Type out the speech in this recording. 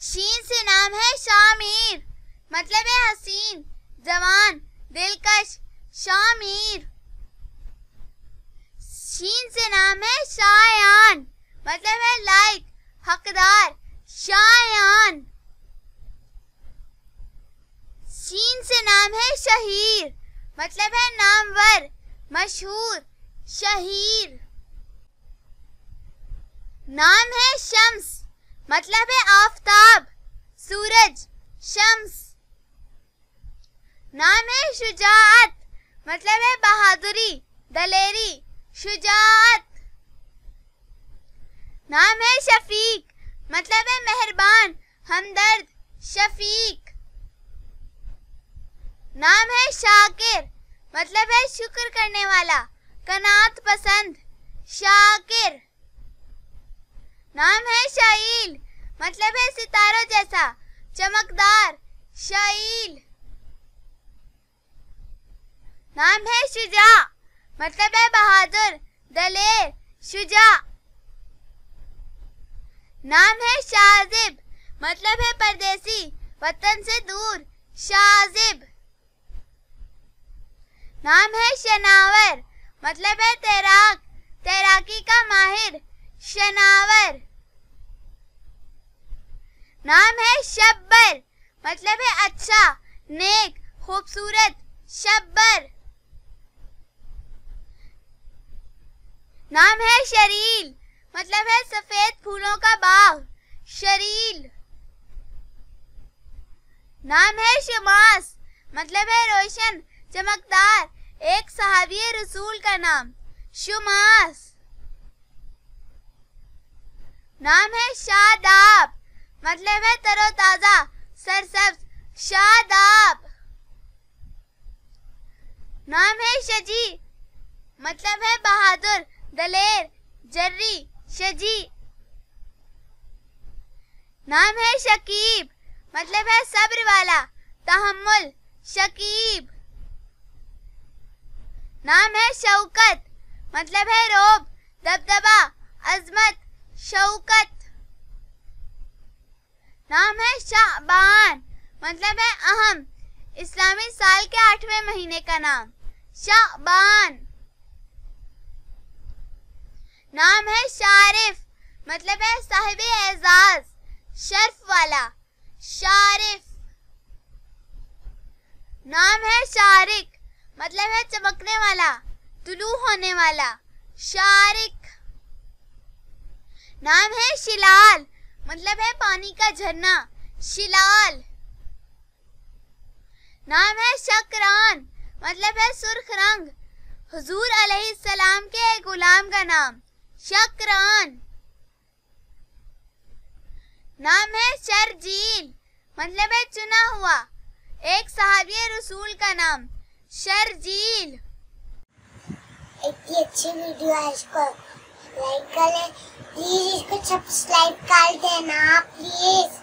शीन से नाम है शामिर, मतलब है हसीन, जवान, दिलकश, शामिर। शीन से नाम है शायान, मतलब है लायक, हकदार, शायान। शीन से नाम है शहीर, मतलब है नामवर, मशहूर, शहीर। नाम है शम्स, मतलब है आफताब, सूरज, शम्स। नाम है शुजाअत, मतलब है बहादुरी, दलेरी, शुजाअत। नाम है शफीक, मतलब है मेहरबान, हमदर्द, शफीक। नाम है शाकिर, मतलब है शुक्र करने वाला, कनात पसंद, शाकिर। नाम है शाइल, मतलब है सितारों जैसा, चमकदार, शाइल। नाम है शुजा, मतलब है बहादुर, दलेर, शुजा। नाम है शाजिब, मतलब है परदेसी, वतन से दूर, शाजिब। नाम है शनावर, मतलब है तैराक, तैराकी का माहिर, शनावर। नाम है शब्बर, मतलब है अच्छा, नेक, खूबसूरत, शब्बर। नाम है शरील, मतलब है सफेद फूलों का बाग, शरील। नाम है शमास, मतलब है रोशन, चमकदार, एक सहाबी रसूल का नाम, शुमास। नाम है शादाब, मतलब है तरोताजा, सरसब्ज, शादाब। नाम है शजी, मतलब है बहादुर, दलेर, जर्री, शजी। नाम है शकीब, मतलब है सब्र वाला, तहम्मुल, शकीब। नाम है शौकत, मतलब है रोब, दबदबा, अजमत, शौकत। नाम है शाबान, मतलब है अहम, इस्लामी साल के 8वें महीने का नाम, शाबान। नाम है शारिफ, मतलब है साहिबे एजाज, शर्फ वाला, शारिफ। नाम है शारिक, मतलब है चमकने वाला, तुलू होने वाला, शारिक। नाम है शिलाल, मतलब है पानी का झरना, शिलाल। नाम है शकरान, मतलब है सुर्ख रंग, हुजूर अलैहिस्सलाम के एक गुलाम का नाम, शकरान। नाम है शरजील, मतलब है चुना हुआ, एक सहाबी रसूल का नाम, शरजील। इतनी अच्छी वीडियो है, इसको लाइक करें प्लीज, इसको सब्सक्राइब कर देना प्लीज।